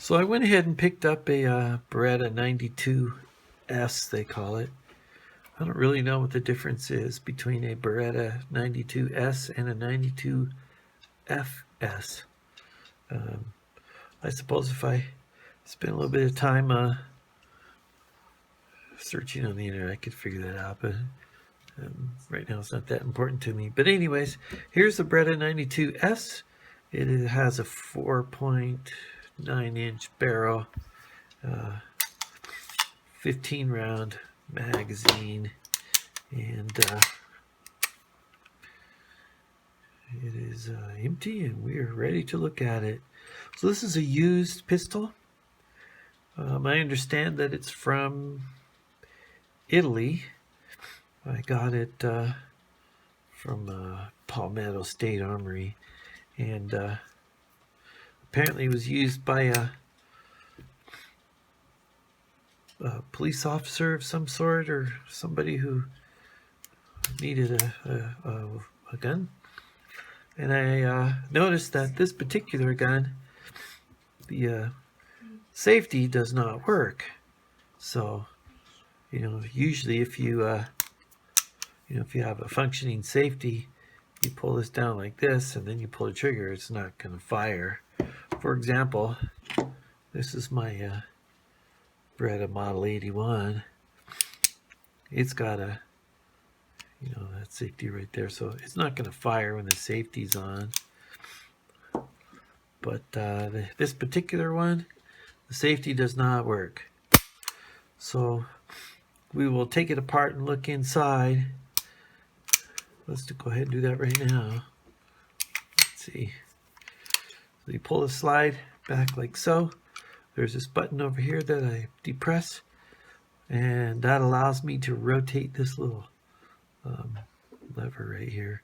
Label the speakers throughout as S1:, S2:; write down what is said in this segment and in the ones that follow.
S1: So I went ahead and picked up a Beretta 92S, they call it. I don't really know what the difference is between a Beretta 92S and a 92FS. I suppose if I spend a little bit of time searching on the internet, I could figure that out, but right now it's not that important to me. But anyways, here's the Beretta 92S. It has a 4.9-inch barrel, 15 round magazine, and it is empty, and we are ready to look at it. So this is a used pistol. I understand that it's from Italy. I got it from Palmetto State Armory, and apparently it was used by a police officer of some sort, or somebody who needed a gun. And I noticed that this particular gun, the safety does not work. So, usually if you if you have a functioning safety, you pull this down like this, and then you pull the trigger, it's not going to fire. For example, this is my Beretta Model 81. It's got a, that safety right there, so it's not going to fire when the safety's on. But this particular one, the safety does not work. So we will take it apart and look inside. Let's go ahead and do that right now. Let's see. So you pull the slide back like so. There's this button over here that I depress, and that allows me to rotate this little lever right here,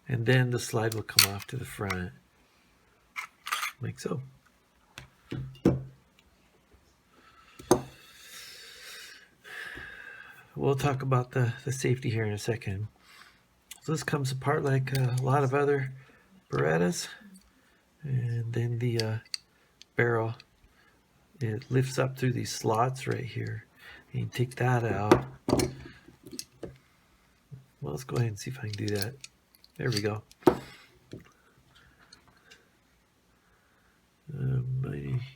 S1: and then the slide will come off to the front like so. We'll talk about the safety here in a second. So this comes apart like a lot of other Berettas, and then the barrel, it lifts up through these slots right here, and you take that out. Well, let's go ahead and see if I can do that. There we go.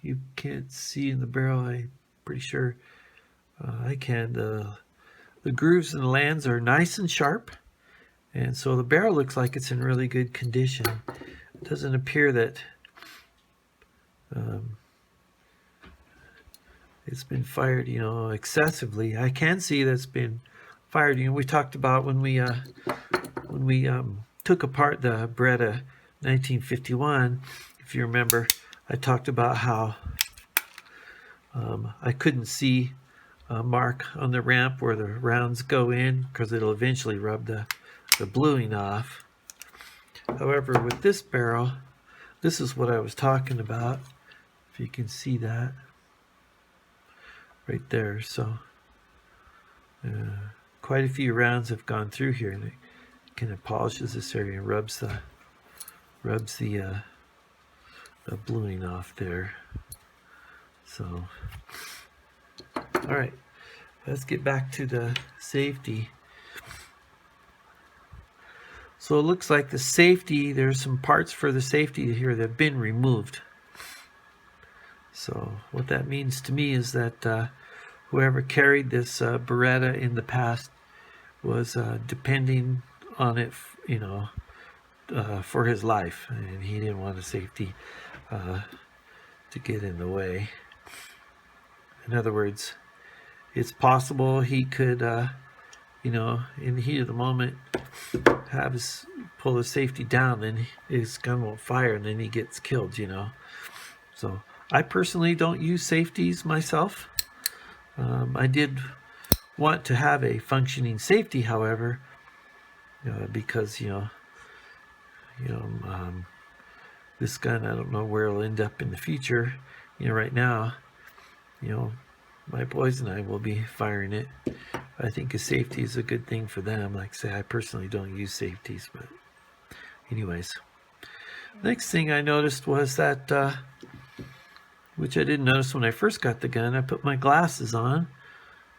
S1: You can't see in the barrel, I'm pretty sure. I can. The grooves and the lands are nice and sharp, and so the barrel looks like it's in really good condition. It doesn't appear that it's been fired, excessively. I can see that's been fired. We talked about when we took apart the Beretta 1951. If you remember, I talked about how I couldn't see a mark on the ramp where the rounds go in, because it'll eventually rub the bluing off. However, with this barrel, this is what I was talking about. If you can see that right there. So quite a few rounds have gone through here, and it kind of polishes this area and rubs the bluing off there. So, all right, let's get back to the safety. So it looks like the safety, there's some parts for the safety here that have been removed. So what that means to me is that whoever carried this Beretta in the past was depending on it, for his life, and he didn't want a safety to get in the way. In other words, it's possible he could, in the heat of the moment, pull his safety down, then his gun won't fire, and then he gets killed, So I personally don't use safeties myself. I did want to have a functioning safety, however, because this gun, I don't know where it'll end up in the future. Right now, my boys and I will be firing it. I think a safety is a good thing for them. Like I say, I personally don't use safeties, but anyways. Next thing I noticed was that which I didn't notice when I first got the gun. I put my glasses on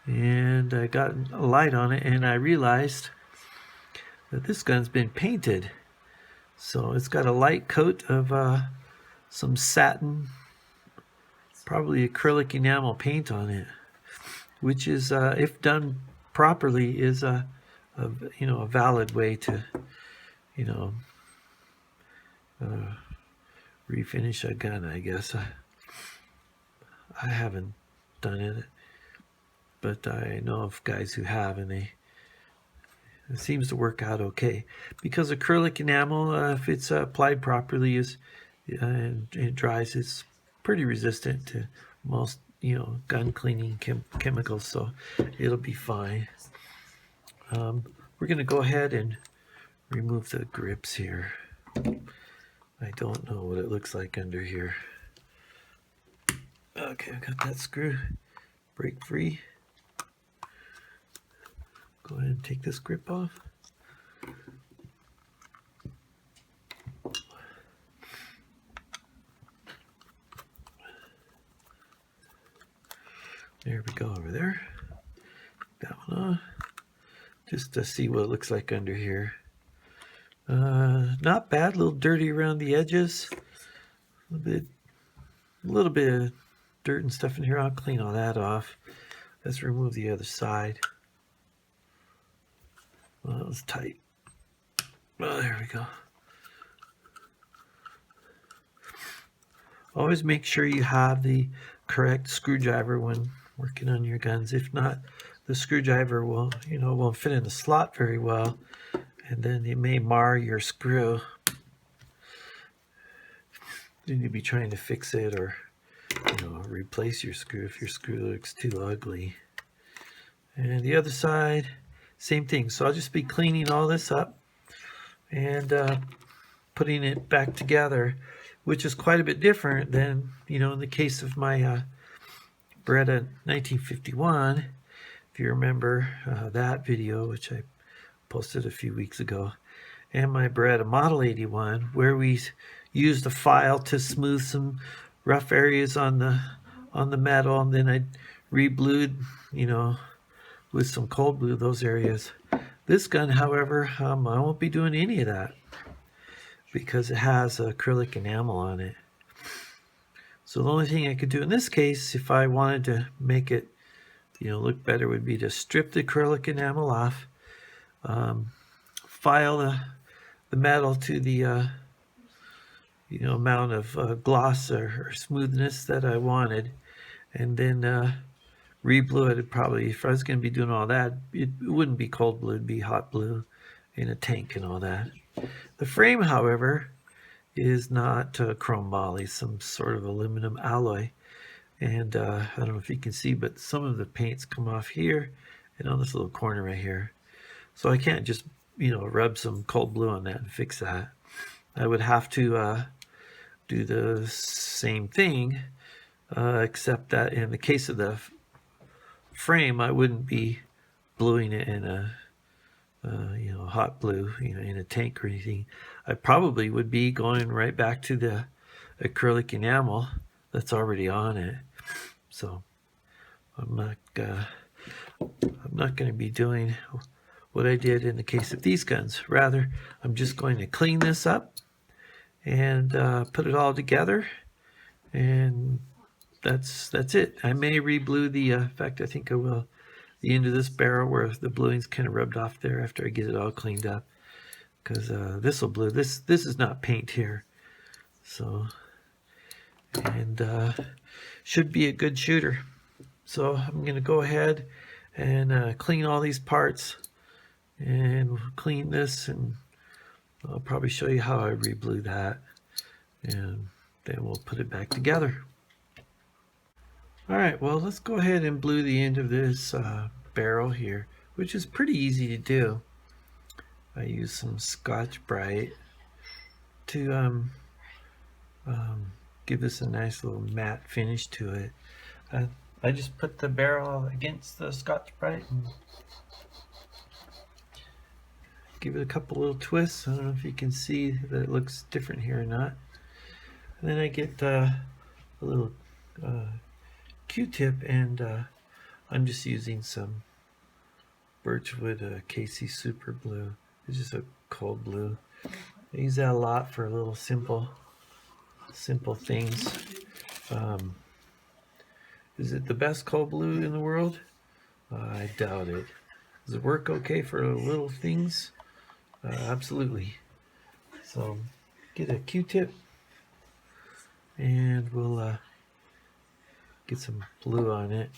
S1: and I got a light on it, and I realized that this gun's been painted. So it's got a light coat of some satin, probably acrylic enamel paint on it, which is, if done properly, is a valid way to, refinish a gun, I guess. I haven't done it, but I know of guys who have, and it seems to work out okay. Because acrylic enamel, if it's applied properly, and it dries, it's pretty resistant to most gun cleaning chemicals, so it'll be fine. We're going to go ahead and remove the grips here. I don't know what it looks like under here. Okay, I've got that screw break free. Go ahead and take this grip off. There we go, over there. That one on. Just to see what it looks like under here. Not bad, a little dirty around the edges. A little bit of dirt and stuff in here. I'll clean all that off. Let's remove the other side. Well, that was tight. Oh, there we go. Always make sure you have the correct screwdriver when working on your guns. If not, the screwdriver will, won't fit in the slot very well, and then it may mar your screw. Then you'll be trying to fix it or, replace your screw if your screw looks too ugly. And the other side, same thing. So I'll just be cleaning all this up and putting it back together, which is quite a bit different than, in the case of my Beretta 1951. If you remember that video, which I posted a few weeks ago, and my Beretta Model 81, where we used a file to smooth some rough areas on the metal, and then I re-blued, with some cold blue those areas. This gun, however, I won't be doing any of that because it has acrylic enamel on it. So the only thing I could do in this case, if I wanted to make it, look better, would be to strip the acrylic enamel off, file the metal to the amount of gloss or smoothness that I wanted, and then re-blue it. Probably, if I was going to be doing all that, it wouldn't be cold blue, it'd be hot blue in a tank and all that. The frame, however, is not chrome moly, some sort of aluminum alloy. And I don't know if you can see, but some of the paints come off here and on this little corner right here. So I can't just, rub some cold blue on that and fix that. I would have to do the same thing, except that in the case of the frame, I wouldn't be bluing it in a hot blue, in a tank or anything. I probably would be going right back to the acrylic enamel that's already on it. So I'm not going to be doing what I did in the case of these guns. Rather, I'm just going to clean this up and put it all together, and that's it. I may re-blue the, in fact, I think I will, the end of this barrel where the bluing's kind of rubbed off there after I get it all cleaned up, because this will blue. This is not paint here, so, and should be a good shooter. So I'm going to go ahead and clean all these parts and clean this, and I'll probably show you how I re-blue that, and then we'll put it back together. Alright, well, let's go ahead and blue the end of this barrel here, which is pretty easy to do. I use some Scotch-Brite to give this a nice little matte finish to it. I just put the barrel against the Scotch-Brite and give it a couple little twists. I don't know if you can see that it looks different here or not. And then I get a little Q-tip, and I'm just using some Birchwood KC Super Blue. It's just a cold blue. I use that a lot for little simple things. Is it the best cold blue in the world? I doubt it. Does it work okay for little things? Absolutely. So get a Q-tip, and we'll get some blue on it.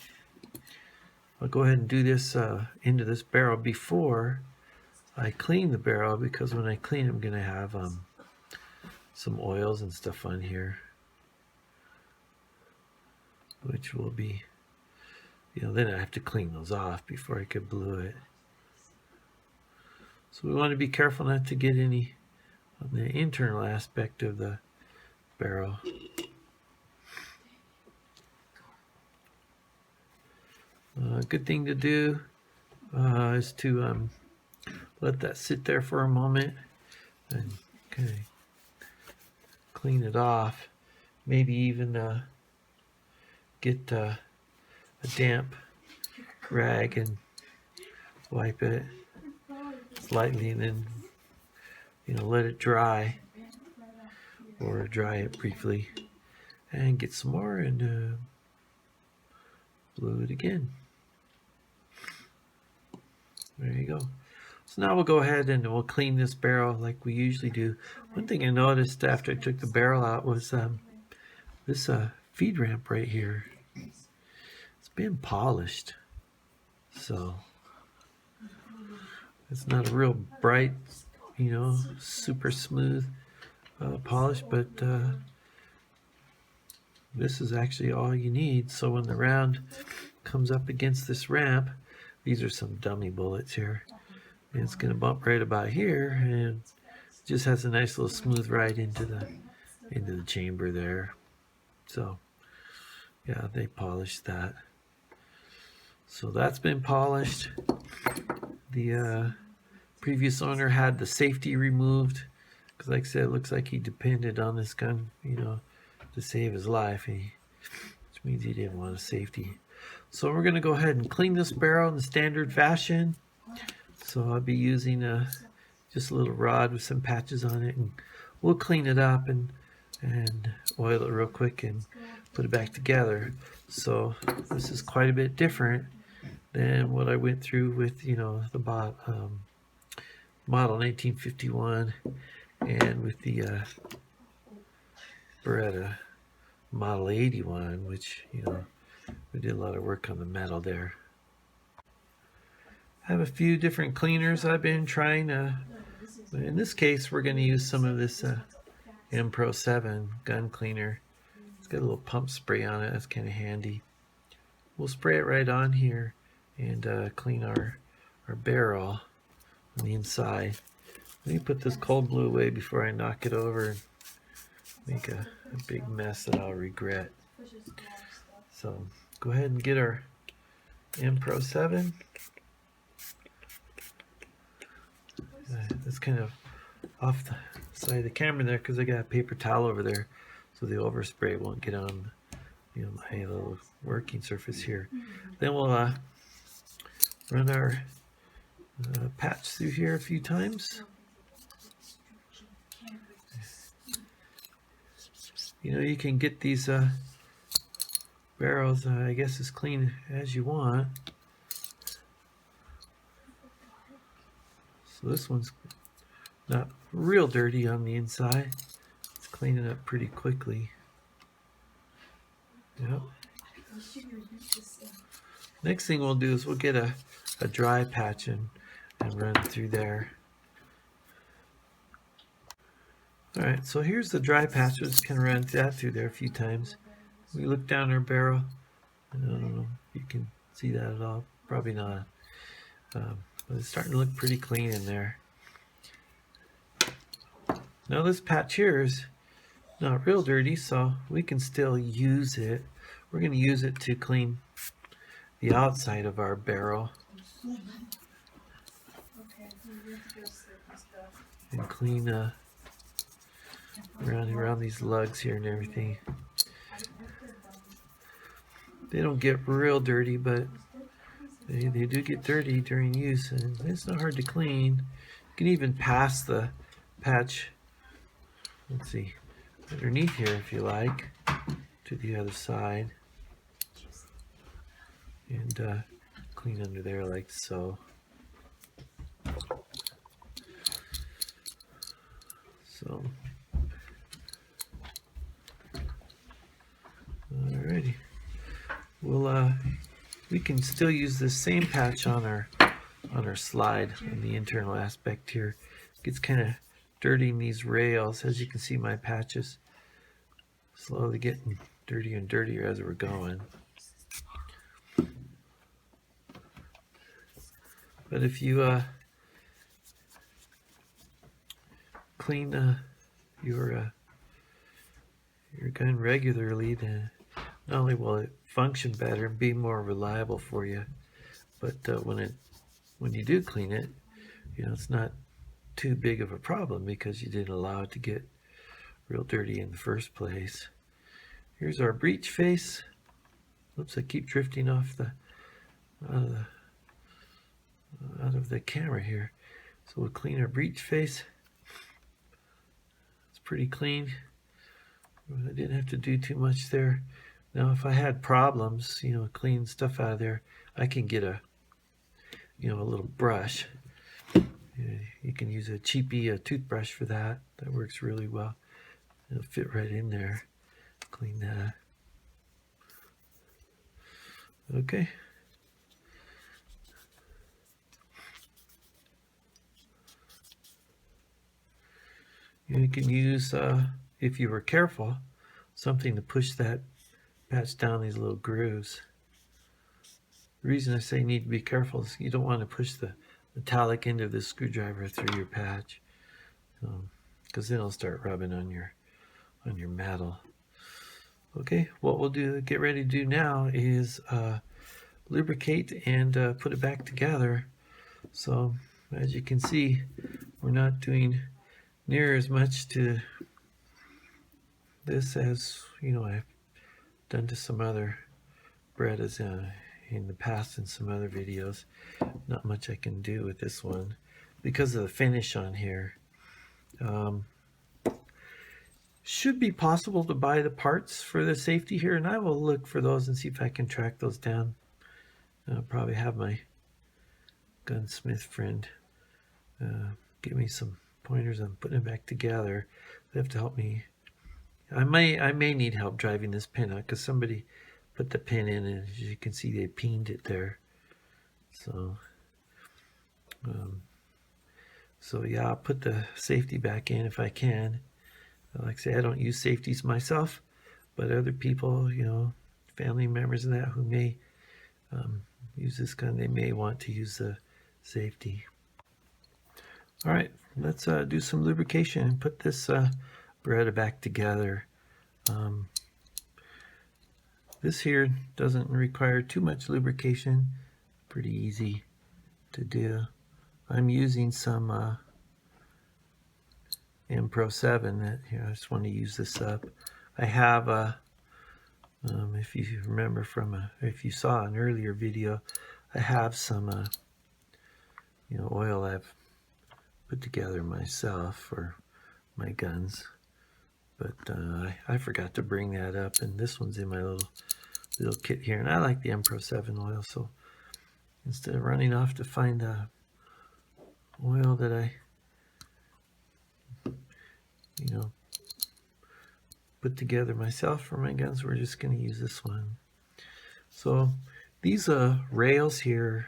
S1: I'll go ahead and do this into this barrel before I clean the barrel, because when I clean, I'm going to have some oils and stuff on here, which will be, then I have to clean those off before I could blue it. So we want to be careful not to get any on the internal aspect of the barrel. A good thing to do is to let that sit there for a moment and kind of clean it off. Maybe even get a damp rag and wipe it slightly, and then let it dry, or dry it briefly, and get some more and blue it again. There you go. So now we'll go ahead and we'll clean this barrel like we usually do. One thing I noticed after I took the barrel out was this feed ramp right here. It's been polished, so it's not a real bright, super smooth polish, but this is actually all you need. So when the round comes up against this ramp, these are some dummy bullets here, and it's going to bump right about here, and it just has a nice little smooth ride into the chamber there. So yeah, they polished that. So that's been polished. The previous owner had the safety removed, because like I said, it looks like he depended on this gun, to save his life, which means he didn't want a safety. So we're going to go ahead and clean this barrel in the standard fashion. So I'll be using just a little rod with some patches on it, and we'll clean it up and oil it real quick and put it back together. So this is quite a bit different than what I went through with the model 1951, and with the Beretta model 81, which we did a lot of work on the metal there. I have a few different cleaners I've been trying. In this case, we're going to use some of this M Pro 7 gun cleaner. It's got a little pump spray on it. That's kind of handy. We'll spray it right on here and clean our barrel on the inside. Let me put this cold blue away before I knock it over and make a big mess that I'll regret. So go ahead and get our M Pro 7. That's kind of off the side of the camera there, because I got a paper towel over there, so the overspray won't get on my little working surface here. Then we'll run our patch through here a few times. You can get these barrels, I guess, as clean as you want. So this one's not real dirty on the inside. It's cleaning up pretty quickly. Yep. Next thing we'll do is we'll get a dry patch and run through there. Alright, so here's the dry patch. We're just going to run that through there a few times. We look down our barrel. I don't know if you can see that at all. Probably not. But it's starting to look pretty clean in there. Now this patch here is not real dirty, so we can still use it. We're going to use it to clean the outside of our barrel. And clean around these lugs here and everything. They don't get real dirty, but they do get dirty during use, and it's not hard to clean. You can even pass the patch, let's see, underneath here if you like, to the other side, and clean under there like so. Alrighty. Well, we can still use this same patch on our slide on the internal aspect here. It gets kind of dirty in these rails. As you can see, my patches slowly getting dirtier and dirtier as we're going. But if you clean your gun regularly, then not only will it function better and be more reliable for you, but when you do clean it, it's not too big of a problem because you didn't allow it to get real dirty in the first place. Here's our breech face. Oops, I keep drifting off out of the camera here. So we'll clean our breech face. It's pretty clean. I didn't have to do too much there. Now if I had problems, cleaning stuff out of there, I can get a little brush. You can use a cheapy toothbrush for that. That works really well. It'll fit right in there. Clean that. Okay. You can use, if you were careful, something to push that patch down these little grooves. The reason I say you need to be careful is you don't want to push the metallic end of the screwdriver through your patch, because then it'll start rubbing on your metal. Okay, what we'll get ready to do now is lubricate and put it back together. So as you can see, we're not doing near as much to this as I've done to some other Berettas in the past in some other videos. Not much I can do with this one because of the finish on here. Should be possible to buy the parts for the safety here, and I will look for those and see if I can track those down. I'll probably have my gunsmith friend give me some pointers on putting it back together. They have to help me. I may need help driving this pin out because somebody put the pin in, and as you can see, they peened it there. So yeah, I'll put the safety back in if I can. Like I say, I don't use safeties myself, but other people, family members and that who may use this gun, they may want to use the safety. All right, let's do some lubrication and put this Beretta back together. This here doesn't require too much lubrication, pretty easy to do. I'm using some M-Pro 7 that here. I just want to use this up. I have if you remember from if you saw an earlier video, I have some oil I've put together myself for my guns, but I forgot to bring that up, and this one's in my little kit here, and I like the M-Pro 7 oil, so instead of running off to find the oil that I put together myself for my guns, we're just going to use this one. So these rails here,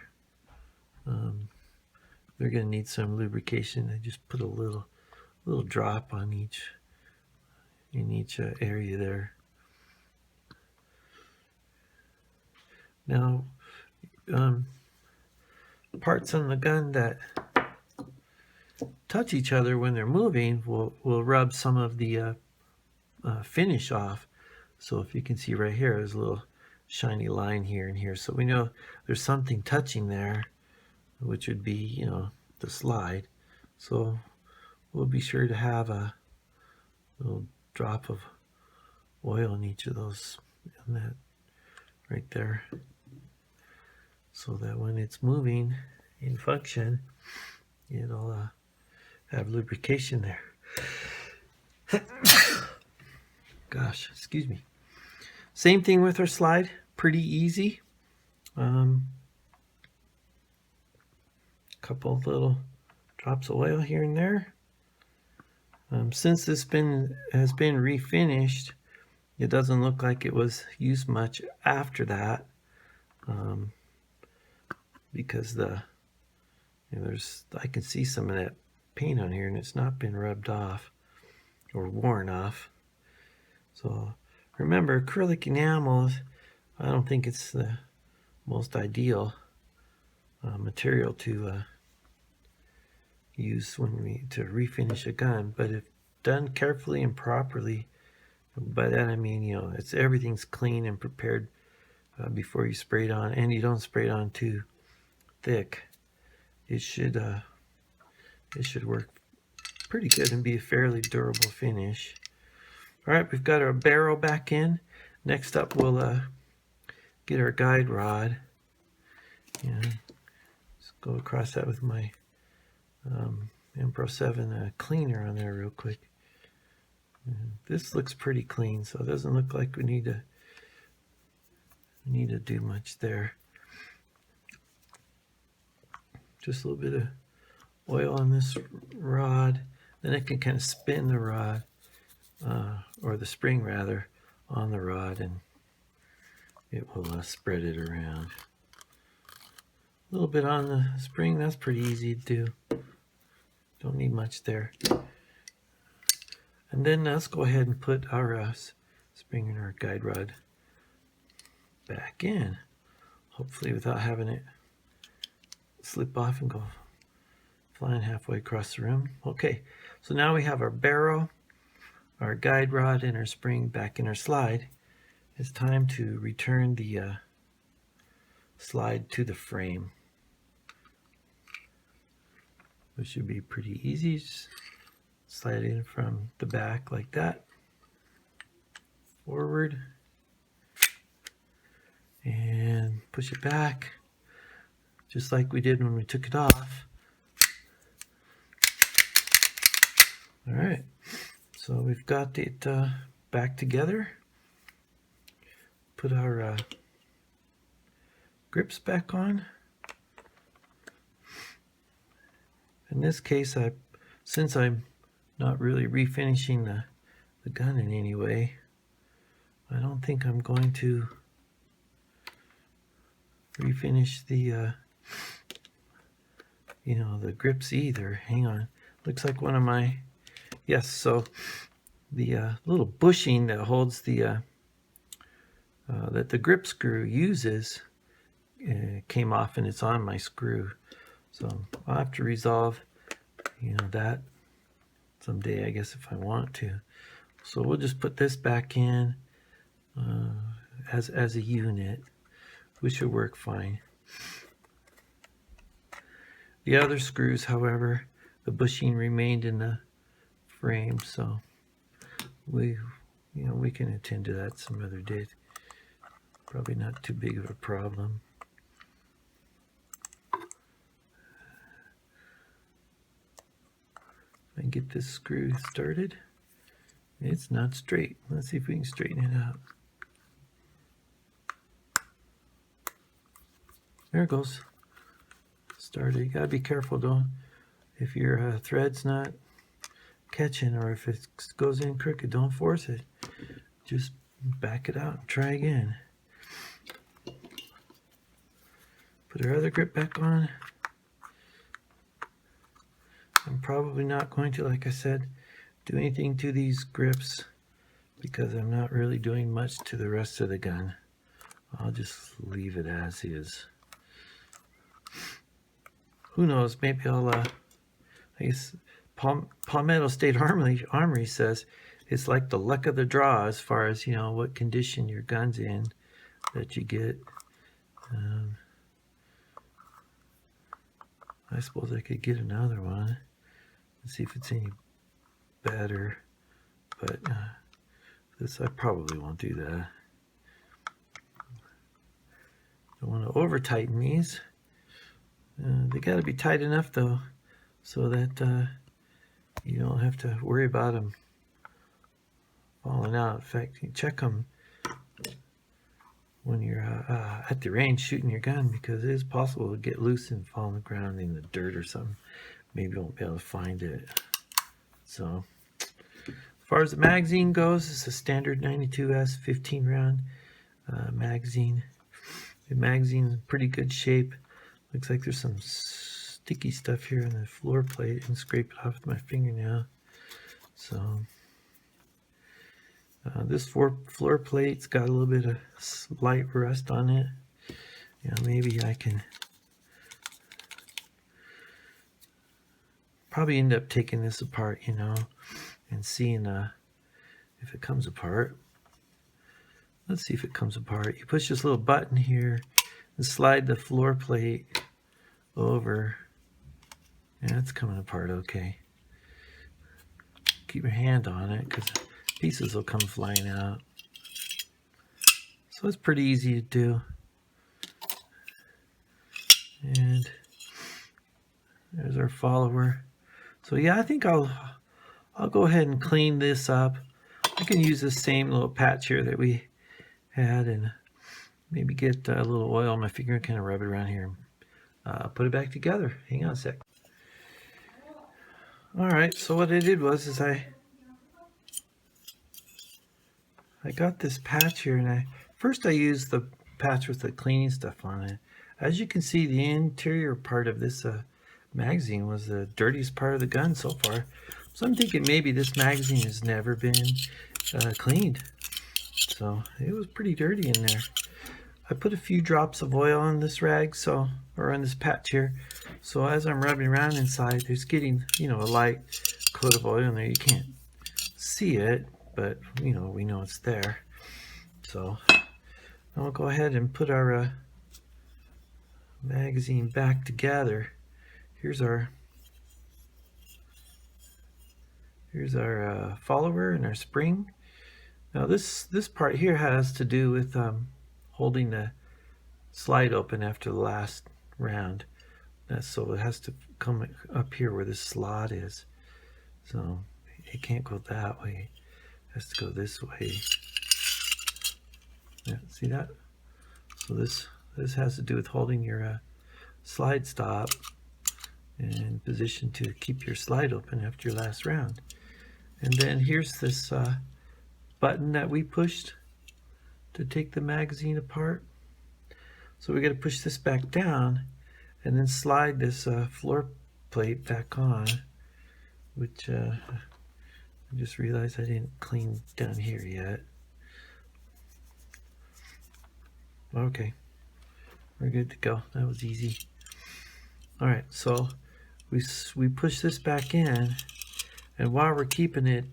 S1: they're going to need some lubrication. I just put a little drop on each area there. Now parts on the gun that touch each other when they're moving will rub some of the finish off. So if you can see right here, there's a little shiny line here and here, so we know there's something touching there, which would be the slide. So we'll be sure to have a little drop of oil in each of those, in that right there, so that when it's moving in function, it'll have lubrication there. Gosh, excuse me. Same thing with our slide, pretty easy. Couple of little drops of oil here and there. Since this has been refinished, it doesn't look like it was used much after that, because I can see some of that paint on here, and it's not been rubbed off or worn off. So remember, acrylic enamel, I don't think it's the most ideal material to use to refinish a gun, but if done carefully and properly, by that I mean, everything's clean and prepared before you spray it on, and you don't spray it on too thick, it should work pretty good and be a fairly durable finish. All right, we've got our barrel back in. Next up, we'll get our guide rod. Let's go across that with my M-Pro 7 cleaner on there real quick. This looks pretty clean, so it doesn't look like we need to do much there. Just a little bit of oil on this rod, then I can kind of spin the rod, or the spring rather, on the rod, and it will spread it around. A little bit on the spring, that's pretty easy to do. Don't need much there. And then let's go ahead and put our spring and our guide rod back in, hopefully without having it slip off and go flying halfway across the room. Okay, so now we have our barrel, our guide rod, and our spring back in our slide. It's time to return the slide to the frame, which should be pretty easy. Just slide it in from the back like that, forward, and push it back, just like we did when we took it off. All right, so we've got it back together. Put our grips back on. In this case, since I'm not really refinishing the gun in any way, I don't think I'm going to refinish the the grips either. Hang on, looks like one of my, yes, so the little bushing that holds the that the grip screw uses came off, and it's on my screw, so I'll have to resolve that someday, I guess, if I want to. So we'll just put this back in as a unit, which should work fine. The other screws, however, the bushing remained in the frame, so we can attend to that some other day. Probably not too big of a problem. And get this screw started. It's not straight. Let's see if we can straighten it out. There it goes. Started. You gotta be careful though. If your thread's not catching, or if it goes in crooked, don't force it. Just back it out and try again. Put our other grip back on. I'm probably not going to, like I said, do anything to these grips because I'm not really doing much to the rest of the gun. I'll just leave it as is. Who knows, maybe I'll, I guess Palmetto State Armory says it's like the luck of the draw as far as, what condition your gun's in that you get. I suppose I could get another one and see if it's any better, but this, I probably won't do that. Don't want to over tighten these. They got to be tight enough though, so that you don't have to worry about them falling out. In fact, you check them when you're at the range shooting your gun, because it is possible to get loose and fall on the ground in the dirt or something. Maybe you won't be able to find it. So, as far as the magazine goes, it's a standard 92S 15 round magazine. The magazine's in pretty good shape. Looks like there's some sticky stuff here on the floor plate, and scrape it off with my fingernail. So this floor plate's got a little bit of light rust on it. You know, maybe I can probably end up taking this apart, you know, and seeing if it comes apart. Let's see if it comes apart. You push this little button here and slide the floor plate over. Yeah, it's coming apart okay. Keep your hand on it because pieces will come flying out. So it's pretty easy to do. And there's our follower. So yeah, I think I'll go ahead and clean this up. I can use the same little patch here that we had and maybe get a little oil on my finger and kind of rub it around here. Put it back together. Hang on a sec. Alright, so what I did was I got this patch here, and first I used the patch with the cleaning stuff on it. As you can see, the interior part of this magazine was the dirtiest part of the gun so far. So I'm thinking maybe this magazine has never been cleaned. So it was pretty dirty in there. I put a few drops of oil on this rag, or on this patch here. So as I'm rubbing around inside, there's getting, you know, a light coat of oil in there. You can't see it, but you know, we know it's there. So I'll go ahead and put our magazine back together. Here's our follower and our spring. Now this part here has to do with holding the slide open after the last round. So it has to come up here where this slot is. So it can't go that way. It has to go this way. Yeah, see that? So this has to do with holding your slide stop in position to keep your slide open after your last round. And then here's this button that we pushed to take the magazine apart. So we got to push this back down and then slide this floor plate back on, which I just realized I didn't clean down here yet. Okay, we're good to go. That was easy. All right, so we push this back in, and while we're keeping it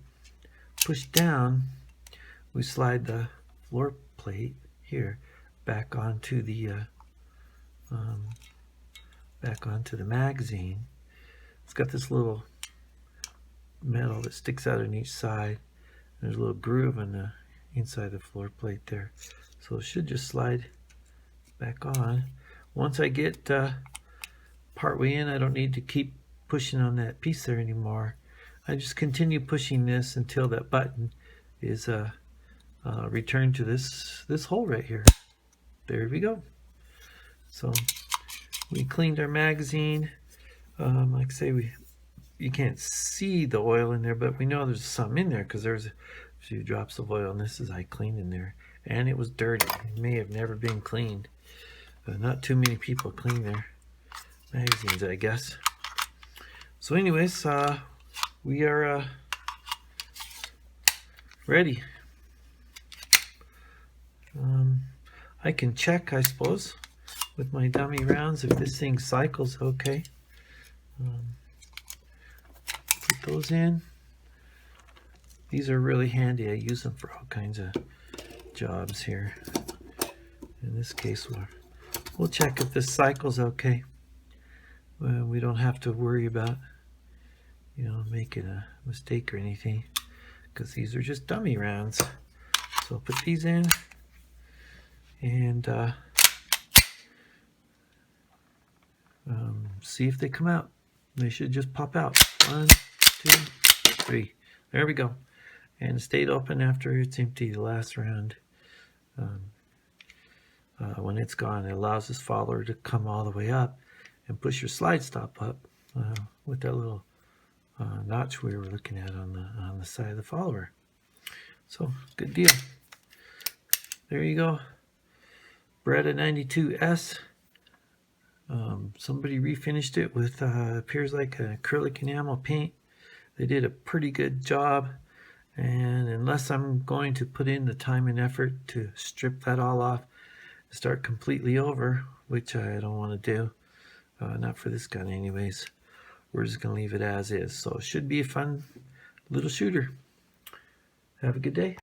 S1: pushed down, we slide the floor plate here back onto the magazine. It's got this little metal that sticks out on each side. There's a little groove on the inside of the floor plate there, so it should just slide back on. Once I get partway in, I don't need to keep pushing on that piece there anymore. I just continue pushing this until that button is returned to this hole right here. There we go. So we cleaned our magazine. Like I say, you can't see the oil in there, but we know there's some in there because there's a few drops of oil, and this is I cleaned in there, and it was dirty. It may have never been cleaned. Not too many people clean their magazines, I guess. So anyways, we are ready. I can check, I suppose, with my dummy rounds if this thing cycles okay. Put those in. These are really handy. I use them for all kinds of jobs here. In this case, we'll check if this cycles okay. We don't have to worry about, you know, making a mistake or anything, because these are just dummy rounds. So I'll put these in, and See if they come out. They should just pop out. 1, 2, 3. There we go. And it stayed open after it's empty the last round. When it's gone, it allows this follower to come all the way up and push your slide stop up with that little notch we were looking at on the side of the follower. So, good deal. There you go. Beretta 92S. Somebody refinished it with appears like an acrylic enamel paint. They did a pretty good job, and unless I'm going to put in the time and effort to strip that all off and start completely over, which I don't want to do, not for this gun anyways, we're just going to leave it as is. So it should be a fun little shooter. Have a good day.